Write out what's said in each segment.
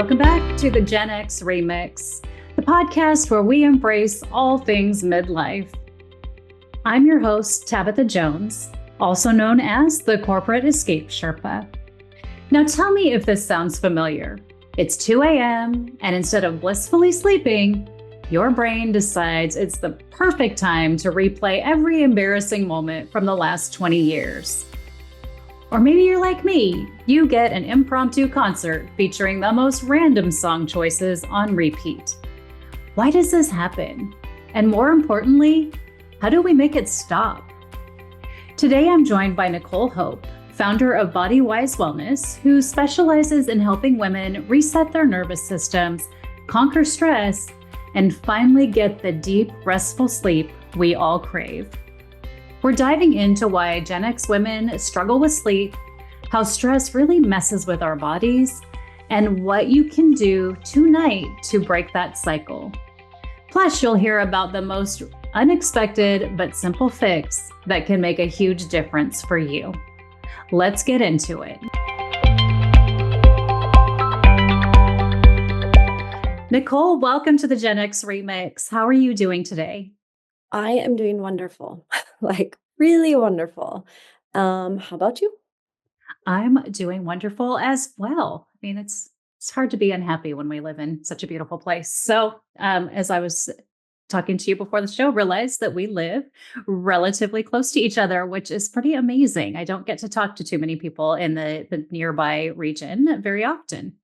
Welcome back to the Gen X Remix, the podcast where we embrace all things midlife. I'm your host, Tabatha Jones, also known as the Corporate Escape Sherpa. Now tell me if this sounds familiar. It's 2 a.m., and instead of blissfully sleeping, your brain decides it's the perfect time to replay every embarrassing moment from the last 20 years. Or maybe you're like me, you get an impromptu concert featuring the most random song choices on repeat. Why does this happen? And more importantly, how do we make it stop? Today I'm joined by Nicole Hope, founder of BodyWise Wellness, who specializes in helping women reset their nervous systems, conquer stress, and finally get the deep, restful sleep we all crave. We're diving into why Gen X women struggle with sleep, how stress really messes with our bodies, and what you can do tonight to break that cycle. Plus, you'll hear about the most unexpected but simple fix that can make a huge difference for you. Let's get into it. Nicole, welcome to the Gen X Remix. How are you doing today? I am doing wonderful, like really wonderful. How about you? I'm doing wonderful as well. I mean, it's hard to be unhappy when we live in such a beautiful place. So, as I was talking to you before the show, realized that we live relatively close to each other, which is pretty amazing. I don't get to talk to too many people in the nearby region very often.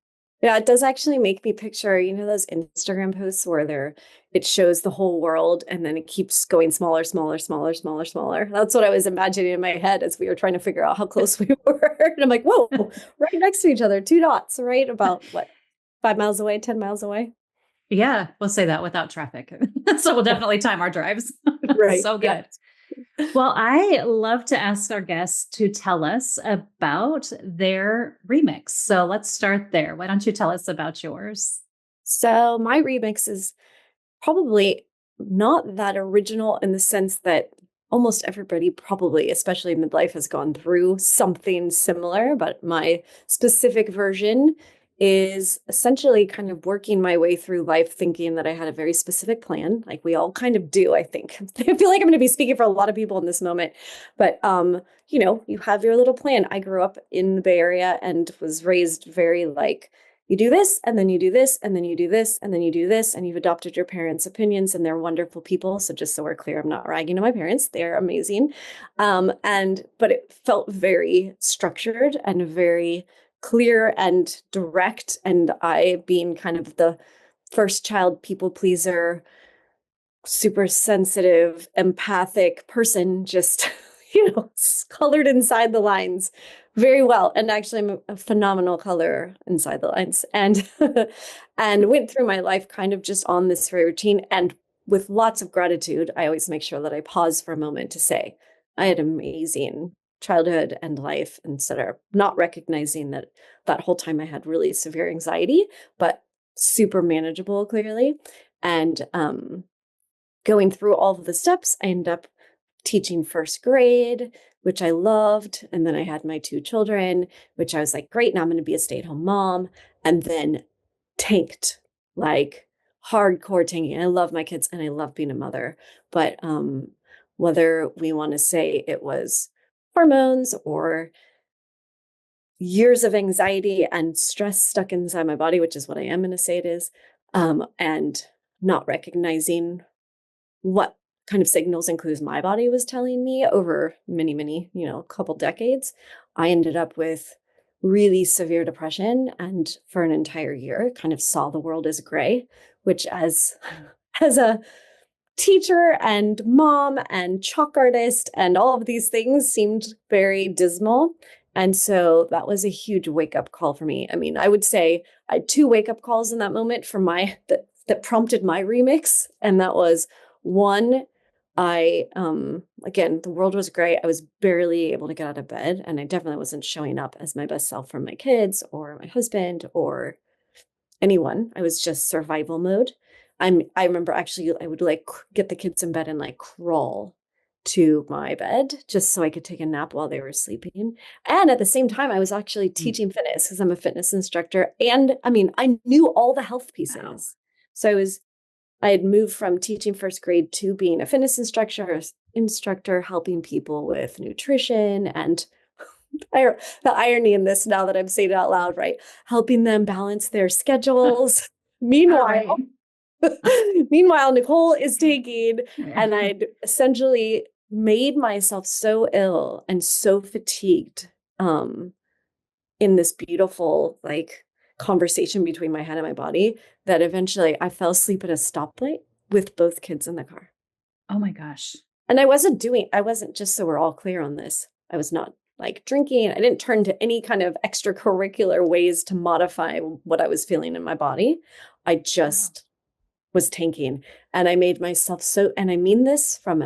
Yeah, it does actually make me picture, those Instagram posts where it shows the whole world and then it keeps going smaller, smaller, smaller, smaller, smaller. That's what I was imagining in my head as we were trying to figure out how close we were. And I'm like, whoa, right next to each other, 2 dots, right? About what, 5 miles away, 10 miles away? Yeah, we'll say that without traffic. So we'll definitely time our drives. Right. So good. Yeah. Well, I love to ask our guests to tell us about their remix. So let's start there. Why don't you tell us about yours? So my remix is probably not that original in the sense that almost everybody probably, especially midlife, has gone through something similar, but my specific version is essentially kind of working my way through life thinking that I had a very specific plan, like we all kind of do, I think. I feel like I'm going to be speaking for a lot of people in this moment, but you have your little plan. I grew up in the Bay Area and was raised very like, you do this, and then you do this, and then you do this, and then you do this, and you've adopted your parents' opinions, and they're wonderful people. So just so we're clear, I'm not ragging on my parents; they're amazing. But it felt very structured and very clear and direct. And I, being kind of the first child people pleaser, super sensitive, empathic person, just colored inside the lines very well. And actually I'm a phenomenal color inside the lines, and and went through my life kind of just on this very routine. And with lots of gratitude, I always make sure that I pause for a moment to say I had amazing childhood and life, instead of not recognizing that that whole time I had really severe anxiety, but super manageable clearly. And going through all of the steps, I ended up teaching first grade, which I loved. And then I had my 2 children, which I was like, great, now I'm going to be a stay-at-home mom. And then tanked, like hardcore tanking. I love my kids and I love being a mother. But whether we want to say it was hormones or years of anxiety and stress stuck inside my body, which is what I am going to say it is, and not recognizing what kind of signals and clues my body was telling me over many, couple decades, I ended up with really severe depression. And for an entire year, kind of saw the world as gray, which as a teacher and mom and chalk artist and all of these things seemed very dismal. And so that was a huge wake up call for me. I mean, I would say I had 2 wake up calls in that moment for that prompted my remix. And that was one, again, the world was great. I was barely able to get out of bed, and I definitely wasn't showing up as my best self for my kids or my husband or anyone. I was just survival mode. I remember actually I would like get the kids in bed and like crawl to my bed just so I could take a nap while they were sleeping. And at the same time, I was actually teaching fitness because I'm a fitness instructor. And I mean, I knew all the health pieces. Wow. So I had moved from teaching first grade to being a fitness instructor, helping people with nutrition and the irony in this now that I'm saying it out loud, right? Helping them balance their schedules. Meanwhile, Meanwhile, Nicole is taking, and I'd essentially made myself so ill and so fatigued in this beautiful like conversation between my head and my body that eventually I fell asleep at a stoplight with both kids in the car. Oh my gosh. And I wasn't, just so we're all clear on this, I was not like drinking. I didn't turn to any kind of extracurricular ways to modify what I was feeling in my body. I just was tanking, and I made myself so, and I mean this from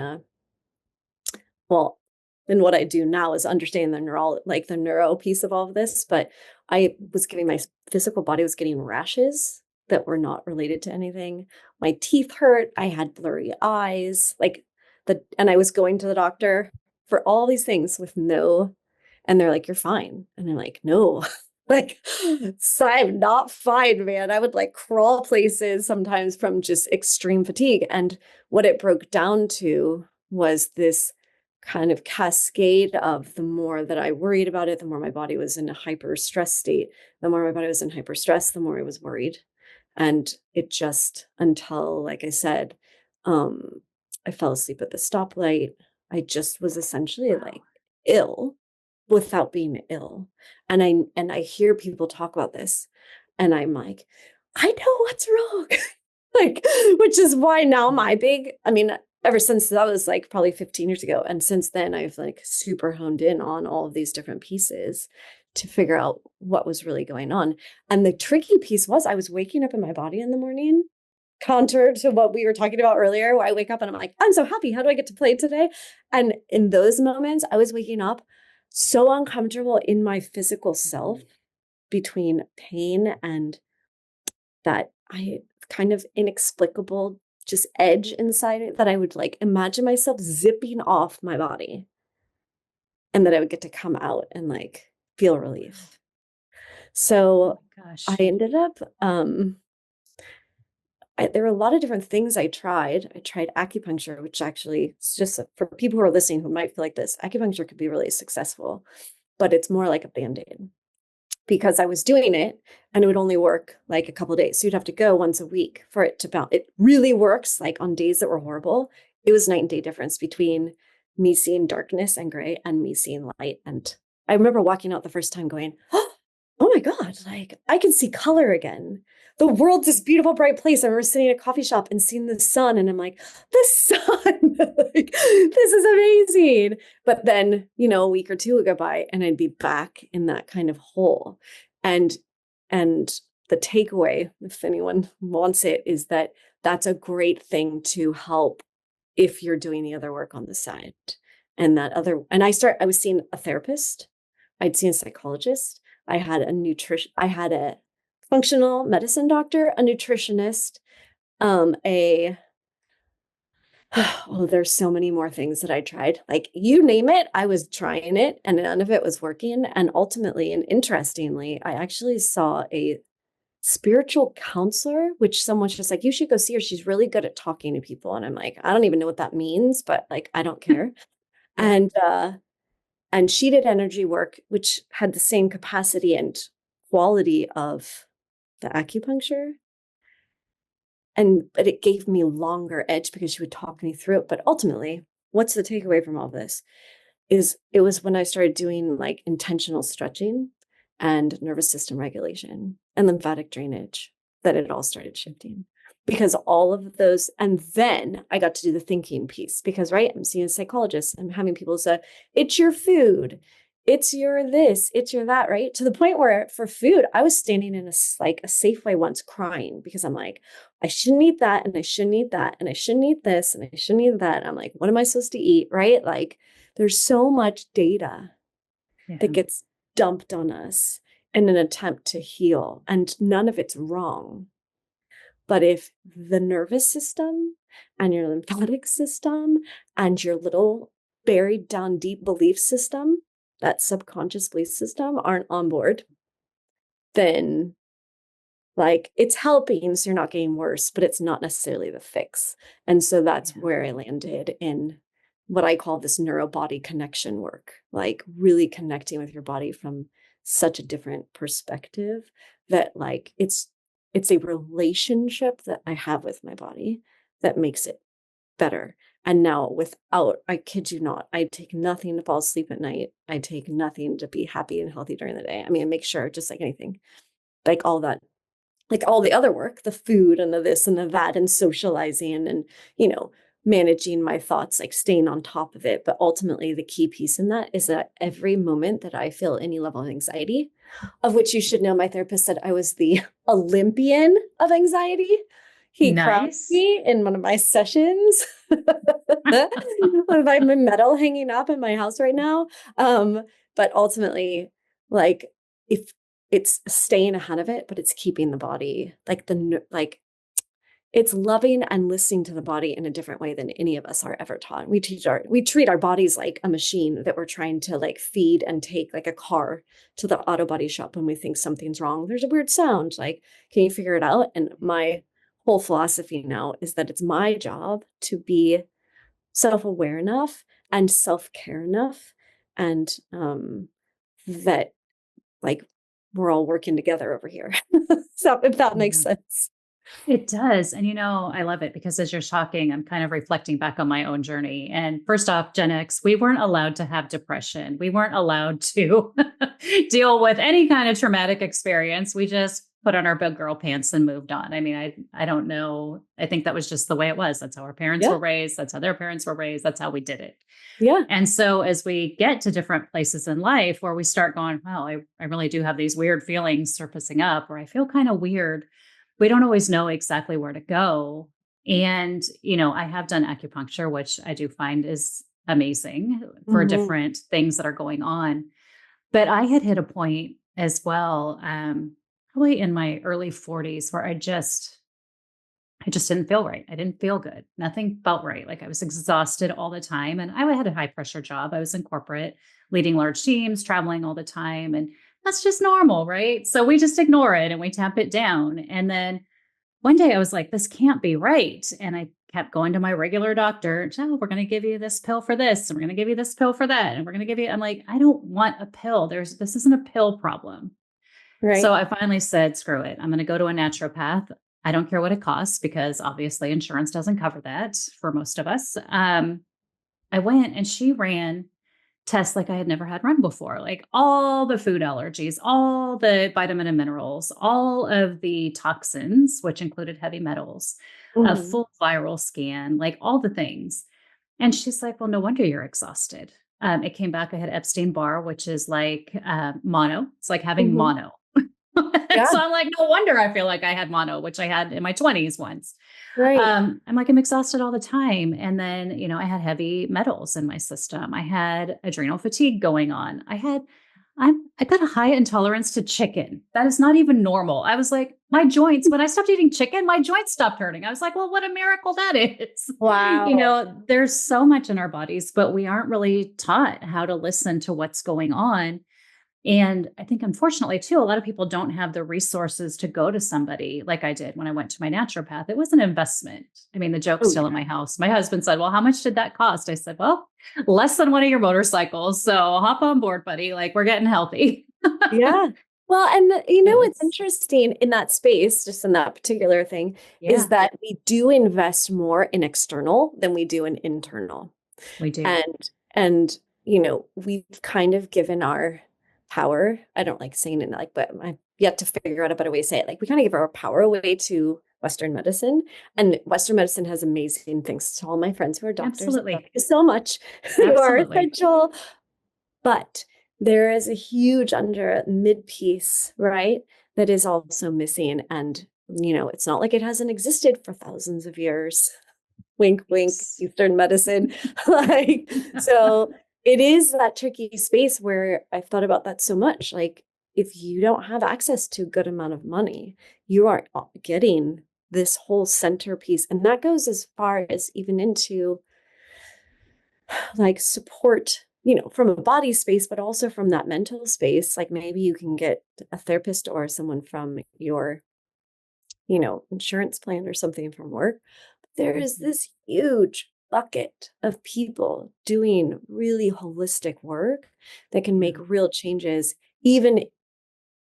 and what I do now is understanding the neuro piece of all of this, but my physical body was getting rashes that were not related to anything. My teeth hurt. I had blurry eyes, and I was going to the doctor for all these things and they're like, you're fine. And I'm like, no, like, so I'm not fine, man. I would like crawl places sometimes from just extreme fatigue. And what it broke down to was this kind of cascade of the more that I worried about it, the more my body was in a hyper stress state. The more my body was in hyper stress, the more I was worried. And it just, until, like I said, I fell asleep at the stoplight. I just was essentially like ill without being ill. And I hear people talk about this, and I'm like, I know what's wrong. Like, which is why now ever since that was like probably 15 years ago. And since then I've like super honed in on all of these different pieces to figure out what was really going on. And the tricky piece was I was waking up in my body in the morning, counter to what we were talking about earlier, where I wake up and I'm like, I'm so happy. How do I get to play today? And in those moments, I was waking up so uncomfortable in my physical self between pain and that I kind of inexplicable just edge inside it that I would like imagine myself zipping off my body and that I would get to come out and like feel relief. So I ended up, there were a lot of different things I tried. I tried acupuncture, which actually is just for people who are listening who might feel like this, acupuncture could be really successful, but it's more like a Band-Aid because I was doing it and it would only work like a couple of days. So you'd have to go once a week for it to bounce. It really works like on days that were horrible. It was night and day difference between me seeing darkness and gray and me seeing light. And I remember walking out the first time going, oh my God, like I can see color again. The world's this beautiful, bright place. I remember sitting in a coffee shop and seeing the sun. And I'm like, the sun, like, this is amazing. But then, a week or two would go by and I'd be back in that kind of hole. And the takeaway, if anyone wants it, is that that's a great thing to help if you're doing the other work on the side. And I was seeing a therapist. I'd seen a psychologist. I had a functional medicine doctor, a nutritionist, there's so many more things that I tried. Like you name it, I was trying it and none of it was working. And ultimately, and interestingly, I actually saw a spiritual counselor, which someone's just like, you should go see her. She's really good at talking to people. And I'm like, I don't even know what that means, but like, I don't care. And she did energy work, which had the same capacity and quality of the acupuncture. But it gave me longer edge because she would talk me through it. But ultimately, what's the takeaway from all this is it was when I started doing like intentional stretching and nervous system regulation and lymphatic drainage that it all started shifting. Because all of those, and then I got to do the thinking piece because, right, I'm seeing a psychologist, I'm having people say, it's your food, it's your this, it's your that, right? To the point where for food, I was standing in a Safeway once crying because I'm like, I shouldn't eat that, and I shouldn't eat that, and I shouldn't eat this, and I shouldn't eat that. I'm like, what am I supposed to eat, right? Like, there's so much data that gets dumped on us in an attempt to heal, and none of it's wrong. But if the nervous system and your lymphatic system and your little buried down deep belief system, that subconscious belief system, aren't on board, then like it's helping, so you're not getting worse, but it's not necessarily the fix. And so that's Yeah. where I landed in what I call this neuro-body connection work, like really connecting with your body from such a different perspective, that like it's a relationship that I have with my body that makes it better. And now without, I kid you not, I take nothing to fall asleep at night. I take nothing to be happy and healthy during the day. I mean, I make sure, just like anything, like all that, like all the other work, the food and the this and the that and socializing and, you know, managing my thoughts, like staying on top of it. But ultimately, the key piece in that is that every moment that I feel any level of anxiety, of which you should know, my therapist said I was the Olympian of anxiety. He crowned Nice. me in one of my sessions with my medal hanging up in my house right now. But ultimately, like, if it's staying ahead of it, but it's keeping the body like like it's loving and listening to the body in a different way than any of us are ever taught. We treat our bodies like a machine that we're trying to like feed and take, like a car to the auto body shop when we think something's wrong. There's a weird sound. Like, can you figure it out? And my whole philosophy now is that it's my job to be self-aware enough and self-care enough, and that like we're all working together over here. So if that makes Yeah. sense. It does. And, I love it because as you're talking, I'm kind of reflecting back on my own journey. And first off, Gen X, we weren't allowed to have depression. We weren't allowed to deal with any kind of traumatic experience. We just put on our big girl pants and moved on. I mean, I don't know. I think that was just the way it was. That's how our parents Yeah. were raised. That's how their parents were raised. That's how we did it. Yeah. And so as we get to different places in life where we start going, wow, I really do have these weird feelings surfacing up, or I feel kind of weird. We don't always know exactly where to go. And, I have done acupuncture, which I do find is amazing for Mm-hmm. different things that are going on. But I had hit a point as well, probably in my early 40s, where I just didn't feel right. I didn't feel good. Nothing felt right. Like I was exhausted all the time. And I had a high pressure job. I was in corporate, leading large teams, traveling all the time. And that's just normal, right? So we just ignore it and we tamp it down. And then one day I was like, this can't be right. And I kept going to my regular doctor. Oh, we're going to give you this pill for this. And we're going to give you this pill for that. And we're going to give you, I'm like, I don't want a pill. This isn't a pill problem. So Right. I finally said, screw it. I'm going to go to a naturopath. I don't care what it costs because obviously insurance doesn't cover that for most of us. I went and she ran tests like I had never had run before, like all the food allergies, all the vitamin and minerals, all of the toxins, which included heavy metals, a Mm-hmm. full viral scan, like all the things. And she's like, well, no wonder you're exhausted. It came back, I had Epstein-Barr, which is like mono. It's like having Mm-hmm. mono. Yeah. So I'm like, no wonder I feel like I had mono, which I had in my 20s once. Right. I'm like, I'm exhausted all the time. And then, I had heavy metals in my system. I had adrenal fatigue going on. I got a high intolerance to chicken. That is not even normal. I was like, my joints, when I stopped eating chicken, my joints stopped hurting. I was like, well, what a miracle that is. Wow. There's so much in our bodies, but we aren't really taught how to listen to what's going on. And I think, unfortunately, too, a lot of people don't have the resources to go to somebody like I did when I went to my naturopath. It was an investment. I mean, the joke's Oh still at yeah. my house. My husband said, well, how much did that cost? I said, well, less than one of your motorcycles. So hop on board, buddy. Like, we're getting healthy. Yeah. Well, and what's Yes. interesting in that space, just in that particular thing, is Yeah, that we do invest more in external than we do in internal. we do. And we've kind of given our power. I don't like saying it like, but I've yet to figure out a better way to say it. Like, we kind of give our power away to Western medicine, and Western medicine has amazing things. To all my friends who are doctors, I love Absolutely. you so much. You are Absolutely. essential. But there is a huge under mid piece, right? That is also missing. And, it's not like it hasn't existed for thousands of years. Wink, wink, Yes. Eastern medicine. Like, so it is that tricky space where I've thought about that so much. Like, if you don't have access to a good amount of money, you aren't getting this whole centerpiece. And that goes as far as even into like support, from a body space, but also from that mental space. Like maybe you can get a therapist or someone from your, insurance plan or something from work. There is Mhm. this huge bucket of people doing really holistic work that can make Yeah. real changes, even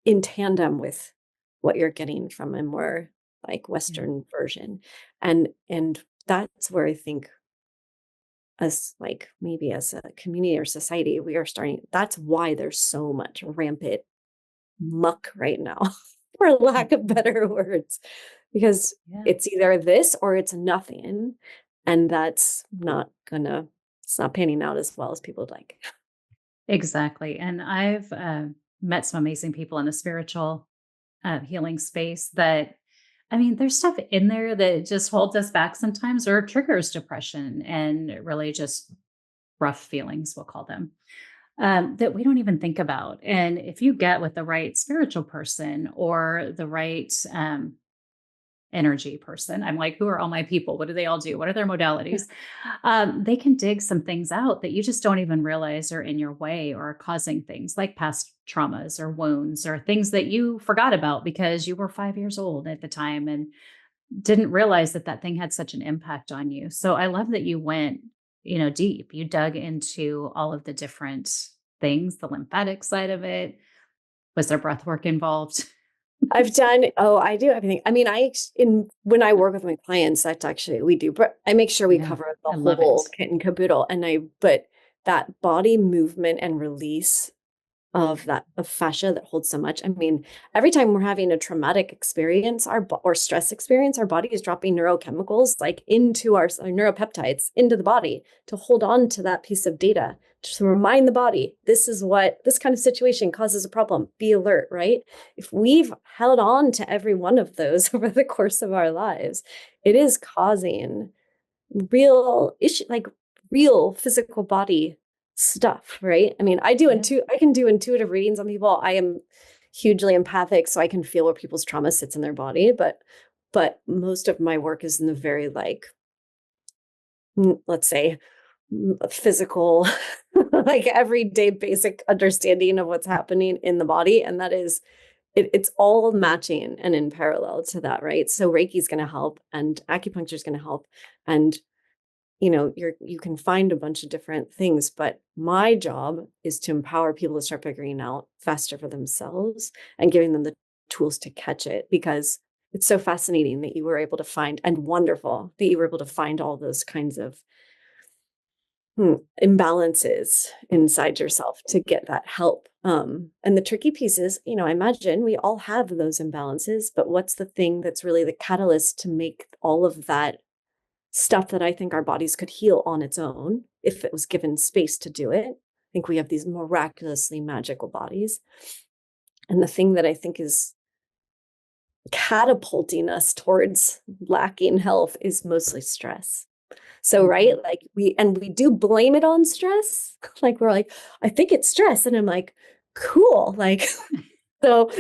in tandem with what you're getting from a more like Yeah. Western version. And that's where I think as like maybe as a community or society, we are starting. That's why there's so much rampant muck right now, for lack of Mhm. better words, because Yeah. it's either this or it's nothing. And it's not panning out as well as people would like. Exactly. And I've met some amazing people in the spiritual healing space that, I mean, there's stuff in there that just holds us back sometimes or triggers depression and really just rough feelings, we'll call them, that we don't even think about. And if you get with the right spiritual person or the right energy person, I'm like, who are all my people? What do they all do? What are their modalities? They can dig some things out that you just don't even realize are in your way or are causing things like past traumas or wounds or things that you forgot about because you were 5 years old at the time and didn't realize that that thing had such an impact on you. So I love that you went, deep. You dug into all of the different things, the lymphatic side of it. Was there breath work involved? I do everything. I mean, when I work with my clients, that's actually, we do, but I make sure we Yeah, cover the I love it. whole kit and caboodle. But that body movement and release of fascia that holds so much. I mean, every time we're having a traumatic experience, or stress experience, our body is dropping neurochemicals like into our neuropeptides into the body to hold on to that piece of data, to remind the body this is what this kind of situation causes a problem. Be alert, right? If we've held on to every one of those over the course of our lives, it is causing real issue, like real physical body stuff, right? I mean, Yeah. I can do intuitive readings on people. I am hugely empathic, so I can feel where people's trauma sits in their body, but most of my work is in the very like let's say physical like everyday basic understanding of what's happening in the body, and that is it's all matching and in parallel to that, right? So Reiki is going to help and acupuncture is going to help, and you can find a bunch of different things, but my job is to empower people to start figuring out faster for themselves and giving them the tools to catch it, because it's so fascinating that you were able to find, and wonderful that you were able to find all those kinds of imbalances inside yourself to get that help. And the tricky piece is, I imagine we all have those imbalances, but what's the thing that's really the catalyst to make all of that stuff that I think our bodies could heal on its own if it was given space to do it? I think we have these miraculously magical bodies. And the thing that I think is catapulting us towards lacking health is mostly stress. So, right, Mhm. like we do blame it on stress. Like we're like, I think it's stress. And I'm like, cool. Like, so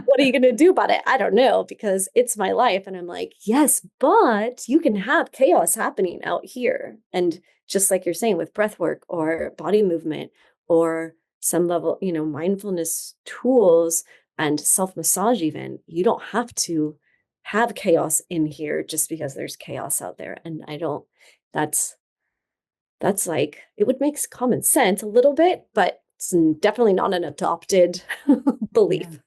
what are you going to do about it? I don't know, because it's my life. And I'm like, yes, but you can have chaos happening out here. And just like you're saying with breath work or body movement or some level, mindfulness tools and self massage, even, you don't have to have chaos in here just because there's chaos out there. And that's, that's like, it would make common sense a little bit, but it's definitely not an adopted Yeah. belief.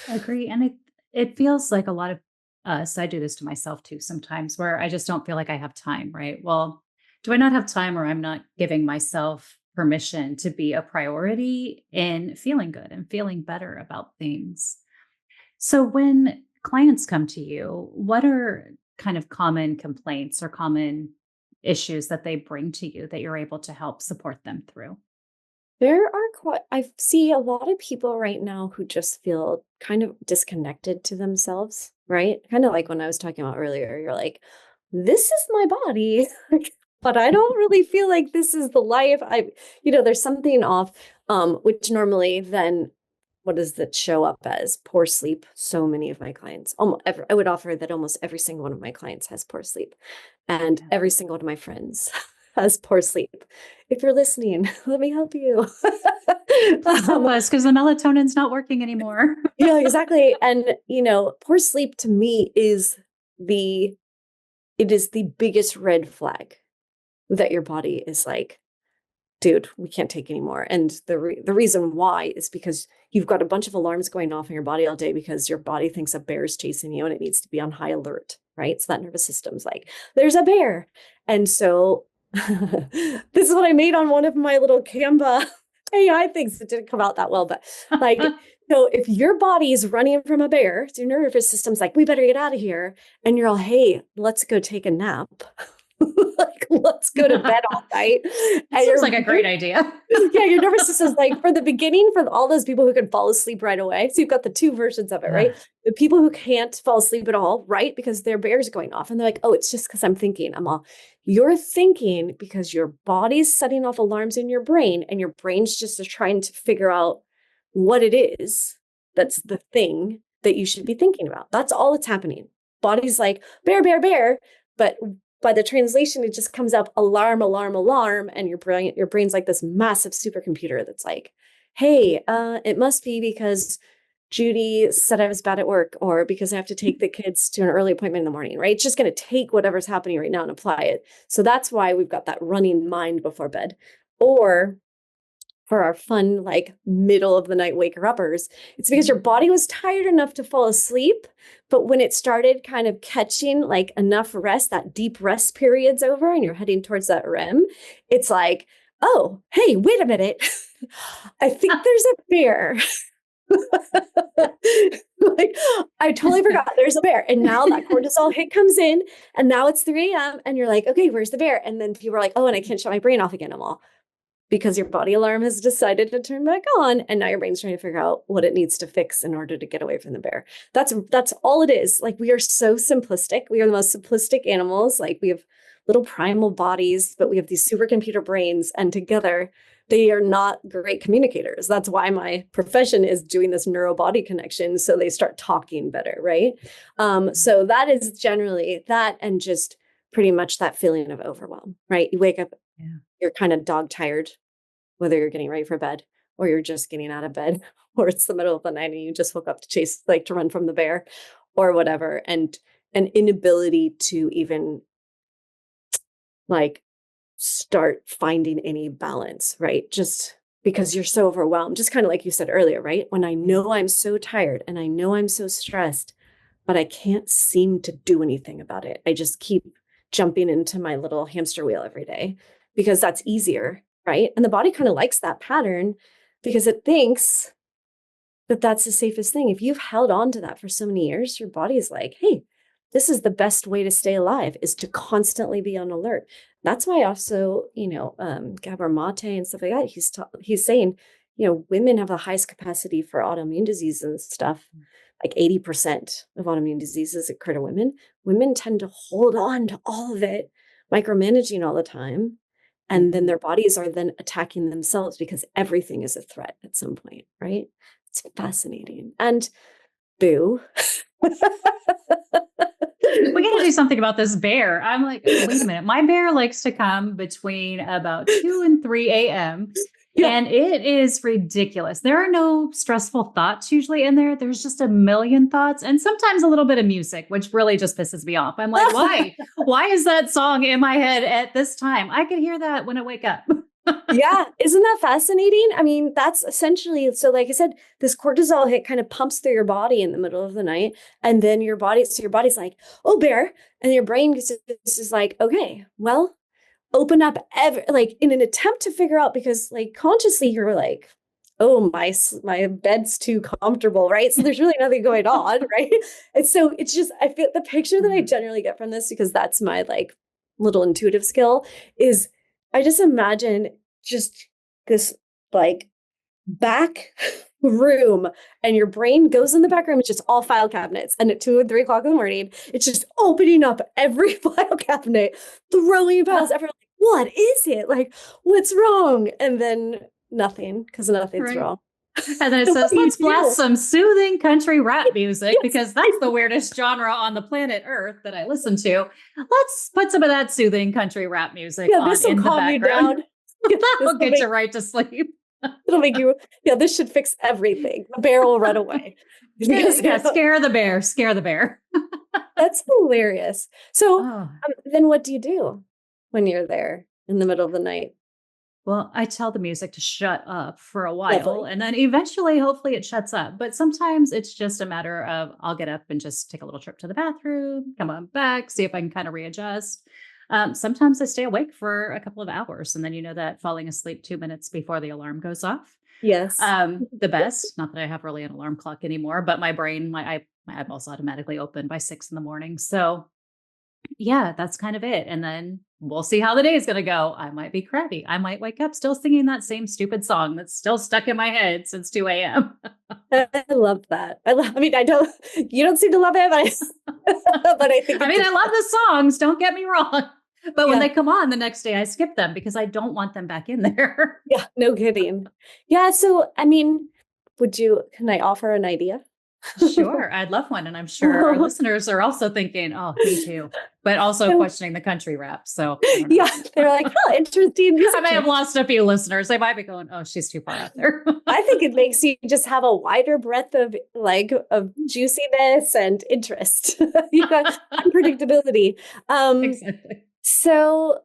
Agree. And it feels like a lot of us, I do this to myself too sometimes, where I just don't feel like I have time, right? Well, do I not have time or I'm not giving myself permission to be a priority in feeling good and feeling better about things? So when clients come to you, what are kind of common complaints or common issues that they bring to you that you're able to help support them through? I see a lot of people right now who just feel kind of disconnected to themselves, right? Kind of like when I was talking about earlier, you're like, this is my body, but I don't really feel like this is the life. There's something off, which normally then what does that show up as? Poor sleep. So many of my clients, I would offer that almost every single one of my clients has poor sleep, and Yeah. every single one of my friends has poor sleep. If you're listening, let me help you. Help us because the melatonin's not working anymore. Yeah, exactly. And poor sleep to me is it is the biggest red flag that your body is like, dude, we can't take anymore. And the reason why is because you've got a bunch of alarms going off in your body all day because your body thinks a bear is chasing you and it needs to be on high alert, right? So that nervous system's like, there's a bear. And so this is what I made on one of my little Canva AI things. It didn't come out that well, but like, so if your body is running from a bear, so your nervous system's like, we better get out of here. And you're all, hey, let's go take a nap. Like, let's go to bed all night. It seems like a great idea. Yeah, your nervous system's like, for the beginning, for all those people who can fall asleep right away. So you've got the two versions of it, right? The people who can't fall asleep at all, right? Because their bear's going off and they're like, oh, it's just because I'm thinking. I'm all, you're thinking because your body's setting off alarms in your brain and your brain's just trying to figure out what it is that's the thing that you should be thinking about. That's all that's happening. Body's like, bear, bear, bear. But by the translation, it just comes up alarm, alarm, alarm. And your brain's like this massive supercomputer that's like, hey, it must be because Judy said I was bad at work or because I have to take the kids to an early appointment in the morning, right? It's just going to take whatever's happening right now and apply it. So that's why we've got that running mind before bed. Or for our fun, like middle of the night waker uppers, it's because your body was tired enough to fall asleep. But when it started kind of catching like enough rest, that deep rest period's over and you're heading towards that REM, it's like, oh, hey, wait a minute. I think there's a bear. Like, I totally forgot there's a bear. And now that cortisol hit comes in and now it's 3 a.m. and you're like, okay, where's the bear? And then people are like, oh, and I can't shut my brain off again. I'm all, because your body alarm has decided to turn back on and now your brain's trying to figure out what it needs to fix in order to get away from the bear. That's all it is. Like, we are so simplistic. We are the most simplistic animals. Like, we have little primal bodies, but we have these supercomputer brains, and together they are not great communicators. That's why my profession is doing this neuro-body connection, so they start talking better, right? So that is generally that, and just pretty much that feeling of overwhelm, right? You wake up, you're kind of dog tired, whether you're getting ready for bed or you're just getting out of bed, or it's the middle of the night and you just woke up to run from the bear or whatever. And an inability to even like start finding any balance, right? Just because you're so overwhelmed, just kind of like you said earlier, right? When I know I'm so tired and I know I'm so stressed, but I can't seem to do anything about it. I just keep jumping into my little hamster wheel every day because that's easier, right? And the body kind of likes that pattern because it thinks that that's the safest thing. If you've held on to that for so many years, your body is like, hey, this is the best way to stay alive, is to constantly be on alert. That's why also, Gabor Mate and stuff like that, he's saying, women have the highest capacity for autoimmune disease and stuff. Like 80% of autoimmune diseases occur to women. Women tend to hold on to all of it, micromanaging all the time. And then their bodies are then attacking themselves because everything is a threat at some point, right? It's fascinating. And boo. We got to do something about this bear. I'm like, wait a minute. My bear likes to come between about 2 and 3 a.m. Yeah. And it is ridiculous. There are no stressful thoughts usually in there. There's just a million thoughts and sometimes a little bit of music, which really just pisses me off. I'm like, why? Why is that song in my head at this time? I could hear that when I wake up. Yeah. Isn't that fascinating? I mean, that's essentially, so like I said, this cortisol hit kind of pumps through your body in the middle of the night. And then your body's like, oh, bear. And your brain is like, okay, well, open up like in an attempt to figure out, because like consciously you're like, oh, my bed's too comfortable, right? So there's really nothing going on, right? And so it's just, I feel the picture that I generally get from this, because that's my like little intuitive skill, is I just imagine just this like back room, and your brain goes in the back room. It's just all file cabinets. And at 2 and 3 o'clock in the morning, it's just opening up every file cabinet, throwing files everywhere. Like, what is it? Like, what's wrong? And then nothing, because nothing's wrong. And then it What says, do you let's blast do? some soothing country rap music Yes. because that's the weirdest genre on the planet Earth that I listen to. Let's put some of that soothing country rap music Yeah, on this will in the calm you background. down. Yeah, this That'll will get make you right to sleep. it'll make you. Yeah, this should fix everything. The bear will run away because Yeah, scare the bear, scare the bear. that's hilarious. So Oh, then, what do you do when you're there in the middle of the night? well, I tell the music to shut up for a while Lovely. and then eventually, hopefully, it shuts up. But sometimes it's just a matter of I'll get up and just take a little trip to the bathroom, come on back, see if I can kind of readjust. Sometimes I stay awake for a couple of hours and then you know that falling asleep 2 minutes before the alarm goes off. Yes. The best, not that I have really an alarm clock anymore, but my brain, my eyeballs automatically open by 6 in the morning. So yeah, that's kind of it. And then we'll see how the day is going to go. I might be crabby. I might wake up still singing that same stupid song that's still stuck in my head since 2 a.m. I love that. I mean, I don't, you don't seem to love it, but I think I mean, I love the songs, don't get me wrong. But when yeah, they come on the next day, I skip them because I don't want them back in there. yeah, no kidding. Yeah. So, I mean, can I offer an idea? Sure, I'd love one. And I'm sure our listeners are also thinking, oh, me too, but also So, questioning the country rap. So I don't know. yeah, they're like, oh, interesting I music may have choice. lost a few listeners. They might be going, oh, she's too far out there. I think it makes you just have a wider breadth of juiciness and interest. You got unpredictability. Exactly. So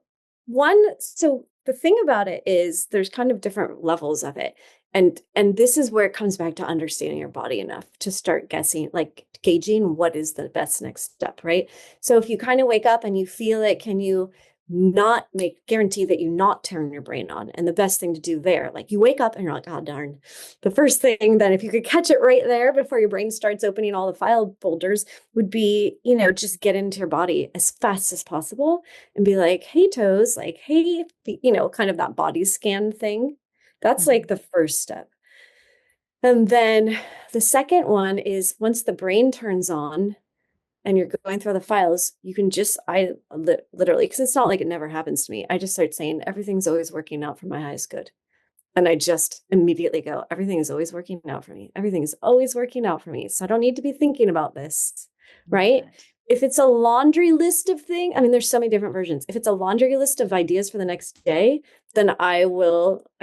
so the thing about it is there's kind of different levels of it. And this is where it comes back to understanding your body enough to start guessing, like gauging what is the best next step, right? So if you kind of wake up and you feel it, can you not guarantee that you not turn your brain on? And the best thing to do there, like you wake up and you're like, oh darn. The first thing then, if you could catch it right there before your brain starts opening all the file folders, would be, just get into your body as fast as possible and be like, hey toes, like, hey, kind of that body scan thing. That's like the first step. And then the second one is once the brain turns on and you're going through the files, you can literally, because it's not like it never happens to me. I just start saying everything's always working out for my highest good. And I just immediately go, everything is always working out for me. Everything is always working out for me. So I don't need to be thinking about this, right? If it's a laundry list of things, I mean, there's so many different versions. If it's a laundry list of ideas for the next day, then I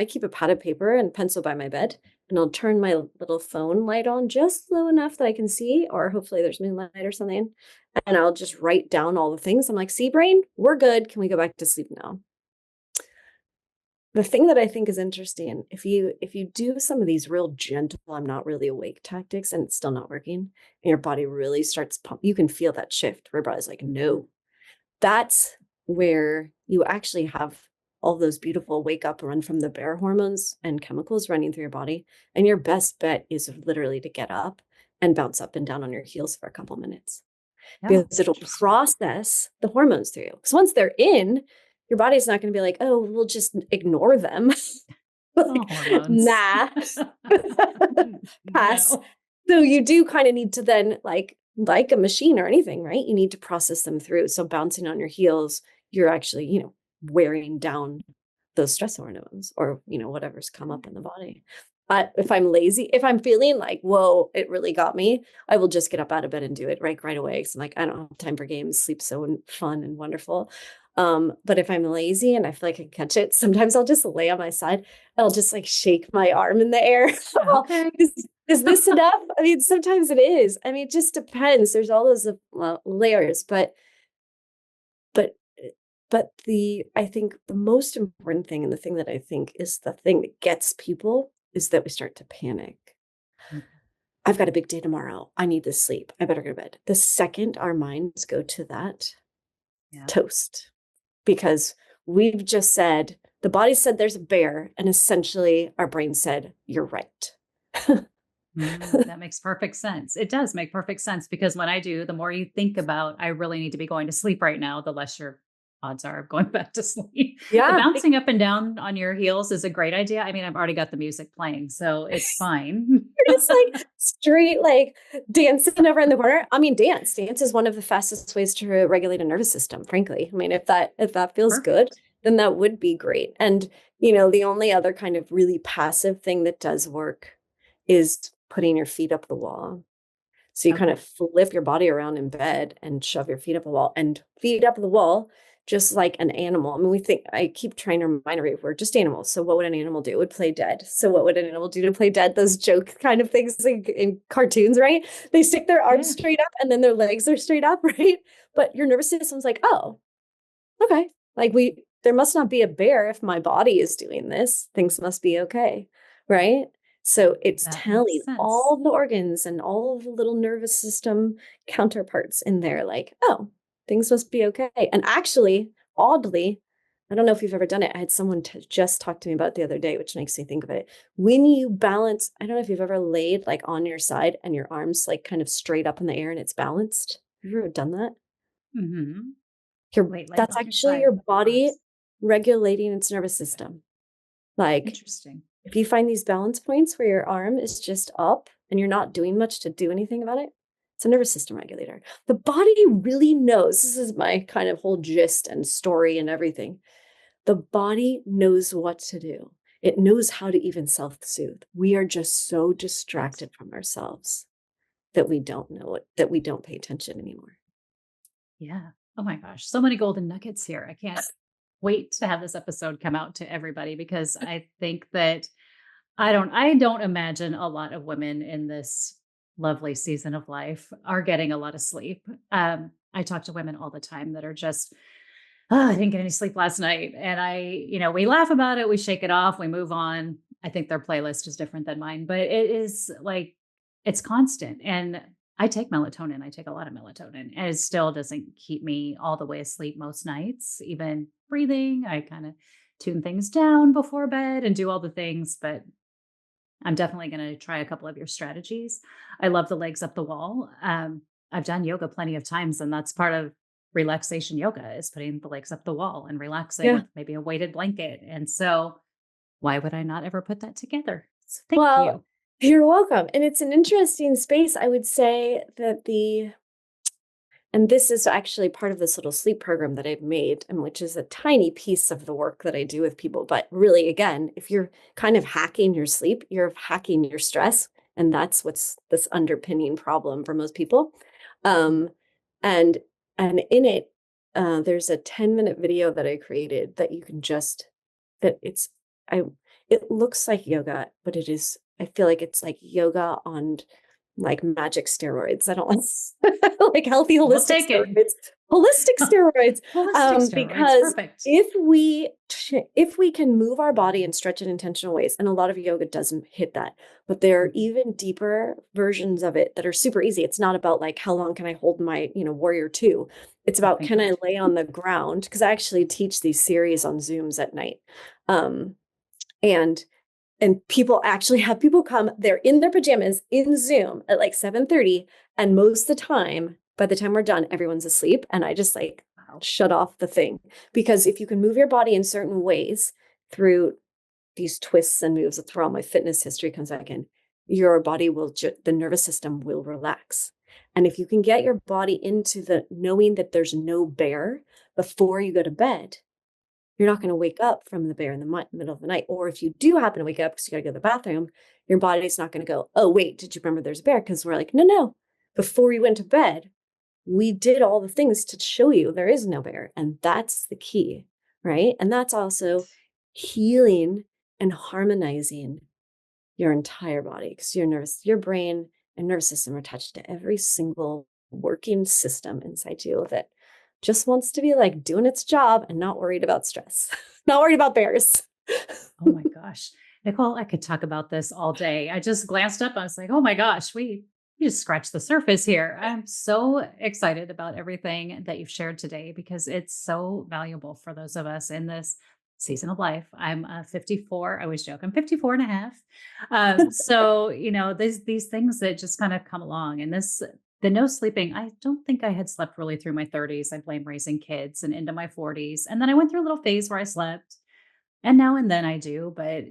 keep a pad of paper and pencil by my bed, and I'll turn my little phone light on just low enough that I can see, or hopefully there's moonlight or something. And I'll just write down all the things. I'm like, see, brain, we're good. Can we go back to sleep now? The thing that I think is interesting, if you do some of these real gentle, I'm not really awake tactics and it's still not working, and your body really starts you can feel that shift where your body's like, no. That's where you actually have all those beautiful wake up run from the bear hormones and chemicals running through your body. And your best bet is literally to get up and bounce up and down on your heels for a couple minutes, because it'll process the hormones through you. Because once they're in, your body's not going to be like, oh, we'll just ignore them. Like, nah. Pass. No. So you do kind of need to then, like a machine or anything, right? You need to process them through. So bouncing on your heels, you're actually, wearing down those stress hormones or, whatever's come up in the body. If I'm lazy, if I'm feeling like, whoa, it really got me, I will just get up out of bed and do it right away. Cause I'm like, I don't have time for games. Sleep's so fun and wonderful. But if I'm lazy and I feel like I can catch it, sometimes I'll just lay on my side. I'll just like shake my arm in the air. Okay. Is this enough? I mean, sometimes it is. I mean, it just depends. There's all those layers, but I think the most important thing, and the thing that I think is the thing that gets people, is that we start to panic. I've got a big day tomorrow. I need this sleep. I better go to bed. The second our minds go to that, toast, because we've just said, the body said there's a bear, and essentially our brain said, you're right. That makes perfect sense. It does make perfect sense because when I do, the more you think about, I really need to be going to sleep right now, the less your odds are of going back to sleep. Yeah. The bouncing up and down on your heels is a great idea. I mean, I've already got the music playing, so it's fine. You're just like straight, like dancing over in the corner. I mean, dance is one of the fastest ways to regulate a nervous system, frankly. I mean, if that feels good, then that would be great. And, the only other kind of really passive thing that does work is putting your feet up the wall. So you kind Okay. of flip your body around in bed and shove your feet up the wall, and feet up the wall, just like an animal. I mean, I keep trying to remind her we're just animals. So what would an animal do? It would play dead. So what would an animal do to play dead? Those joke kind of things like in cartoons, right? They stick their arms Yeah. straight up and then their legs are straight up, right? But your nervous system's like, oh, okay. Like there must not be a bear if my body is doing this. Things must be okay, right? So it's That makes telling sense. all the organs and all of the little nervous system counterparts in there, like, oh, things must be okay. And actually, oddly, I don't know if you've ever done it. I had someone just talk to me about it the other day, which makes me think of it. When you balance, I don't know if you've ever laid like on your side and your arms like kind of straight up in the air and it's balanced. Have you ever done that? Mm-hmm. Your Wait, like That's on your actually side your with the body arms. regulating its nervous Okay. system. Like Interesting. if you find these balance points where your arm is just up and you're not doing much to do anything about it, it's a nervous system regulator. The body really knows. This is my kind of whole gist and story and everything. The body knows what to do. It knows how to even self-soothe. We are just so Right. distracted from ourselves that we don't know it, that we don't pay attention anymore. Yeah. Oh my gosh. So many golden nuggets here. I can't wait to have this episode come out to everybody because I think that I don't imagine a lot of women in this lovely season of life are getting a lot of sleep. I talk to women all the time that are just, oh, I didn't get any sleep last night. And we laugh about it, we shake it off, we move on. I think their playlist is different than mine, but it is like it's constant. And I take melatonin. I take a lot of melatonin, and it still doesn't keep me all the way asleep most nights. Even breathing, I kind of tune things down before bed and do all the things, but I'm definitely going to try a couple of your strategies. I love the legs up the wall. I've done yoga plenty of times, and that's part of relaxation yoga is putting the legs up the wall and relaxing Yeah. with maybe a weighted blanket. And so, why would I not ever put that together? So, thank Well, you. you're welcome. And it's an interesting space. I would say that and this is actually part of this little sleep program that I've made, and which is a tiny piece of the work that I do with people. But really, again, if you're kind of hacking your sleep, you're hacking your stress. And that's what's this underpinning problem for most people. Mm. Um, and and in it, there's a 10-minute video that I created that you can just that it's I it looks like yoga, but it is I feel like it's like yoga on like magic steroids. I don't want like healthy We'll holistic take it. steroids, holistic steroids. Holistic steroids. Because Perfect. if we can move our body and stretch in intentional ways, and a lot of yoga doesn't hit that, but there are Mhm. even deeper versions of it that are super easy. It's not about like how long can I hold my warrior two. It's Oh, about thank can I God. lay on the ground, because I actually teach these series on Zooms at night. Um, and people actually have people come, they're in their pajamas in Zoom at like 7:30, and most of the time, by the time we're done, everyone's asleep, and I just like Wow. shut off the thing. Because if you can move your body in certain ways through these twists and moves, that's where all my fitness history comes back in. Your body will the nervous system will relax. And if you can get your body into the knowing that there's no bear before you go to bed, you're not going to wake up from the bear in the middle of the night. Or if you do happen to wake up because you got to go to the bathroom, your body's not going to go, oh, wait, did you remember there's a bear? Because we're like, no, no. Before you went to bed, we did all the things to show you there is no bear. And that's the key, right? And that's also healing and harmonizing your entire body, because your brain and nervous system are attached to every single working system inside you that just wants to be like doing its job and not worried about stress, not worried about bears. Oh my gosh. Nicole, I could talk about this all day. I just glanced up. I was like, oh my gosh, we just scratched the surface here. I'm so excited about everything that you've shared today because it's so valuable for those of us in this season of life. I'm 54. I always joke, I'm 54 and a half. So, these things that just kind of come along and the no sleeping, I don't think I had slept really through my 30s. I blame raising kids and into my 40s. And then I went through a little phase where I slept and now and then I do, but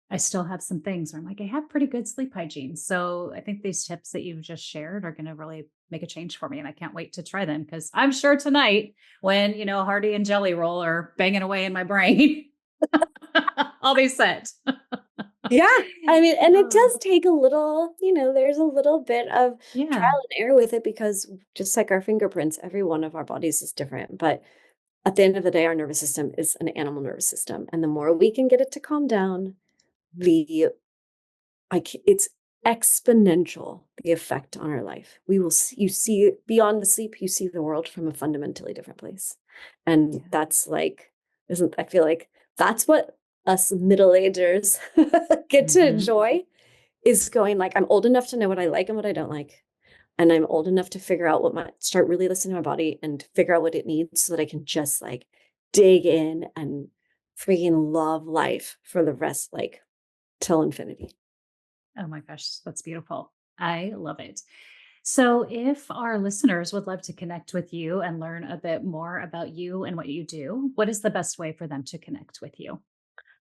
I still have some things where I'm like, I have pretty good sleep hygiene. So I think these tips that you've just shared are going to really make a change for me. And I can't wait to try them because I'm sure tonight when, Hardy and Jelly Roll are banging away in my brain, I'll be set. Yeah. I mean, and it does take a little, there's a little bit of Yeah. trial and error with it, because just like our fingerprints, every one of our bodies is different. But at the end of the day, our nervous system is an animal nervous system. And the more we can get it to calm down, the it's exponential, the effect on our life. You see beyond the sleep, you see the world from a fundamentally different place. And that's like, I feel like that's what us middle-agers get to enjoy, is going like, I'm old enough to know what I like and what I don't like. And I'm old enough to figure out start really listening to my body and figure out what it needs, so that I can just like dig in and freaking love life for the rest, like till infinity. Oh my gosh, that's beautiful. I love it. So, if our listeners would love to connect with you and learn a bit more about you and what you do, what is the best way for them to connect with you?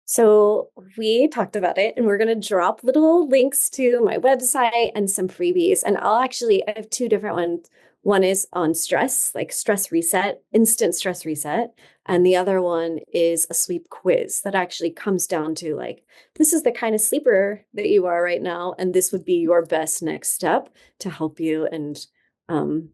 So we talked about it, and we're going to drop little links to my website and some freebies. And I have two different ones. One is on stress, like stress reset, instant stress reset. And the other one is a sleep quiz that actually comes down to like, this is the kind of sleeper that you are right now. And this would be your best next step to help you. And, and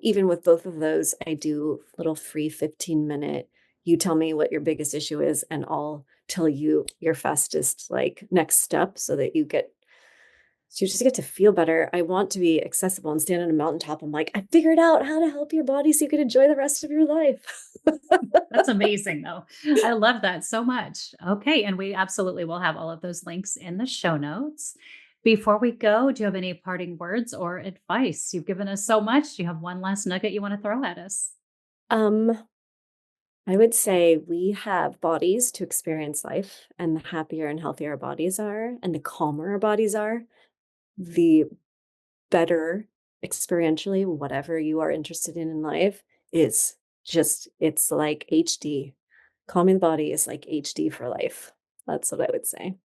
even with both of those, I do little free 15-minute, you tell me what your biggest issue is, and I'll tell you your fastest like next step, so that you just get to feel better. I want to be accessible and stand on a mountaintop. I'm like, I figured out how to help your body so you can enjoy the rest of your life. That's amazing, though. I love that so much. Okay. And we absolutely will have all of those links in the show notes. Before we go, do you have any parting words or advice? You've given us so much. Do you have one last nugget you want to throw at us? I would say we have bodies to experience life, and the happier and healthier our bodies are, and the calmer our bodies are, the better experientially whatever you are interested in life is. It's like HD. Calming the body is like HD for life. That's what I would say.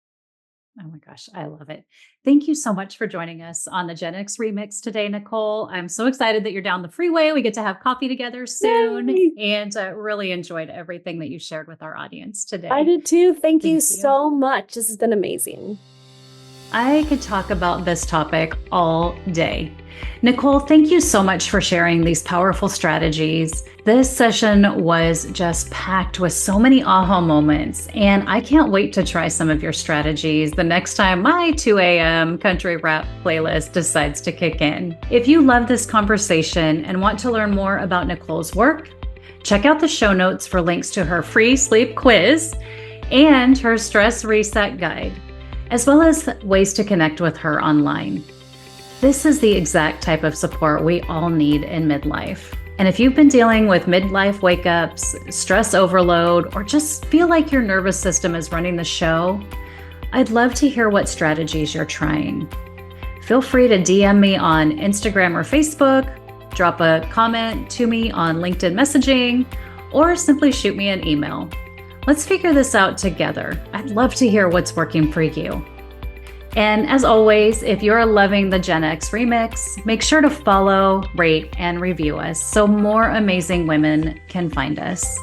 Oh my gosh, I love it. Thank you so much for joining us on the Gen X Remix today, Nicole. I'm so excited that you're down the freeway. We get to have coffee together soon. Yay! And really enjoyed everything that you shared with our audience today. I did too. Thank you so much. This has been amazing. I could talk about this topic all day. Nicole, thank you so much for sharing these powerful strategies. This session was just packed with so many aha moments, and I can't wait to try some of your strategies the next time my 2 a.m. country rap playlist decides to kick in. If you love this conversation and want to learn more about Nicole's work, check out the show notes for links to her free sleep quiz and her stress reset guide, as well as ways to connect with her online. This is the exact type of support we all need in midlife. And if you've been dealing with midlife wake-ups, stress overload, or just feel like your nervous system is running the show, I'd love to hear what strategies you're trying. Feel free to DM me on Instagram or Facebook, drop a comment to me on LinkedIn messaging, or simply shoot me an email. Let's figure this out together. I'd love to hear what's working for you. And as always, if you're loving the Gen X Remix, make sure to follow, rate, and review us so more amazing women can find us.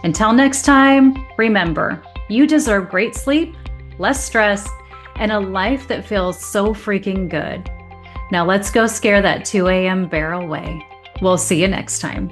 Until next time, remember, you deserve great sleep, less stress, and a life that feels so freaking good. Now let's go scare that 2 a.m. bear away. We'll see you next time.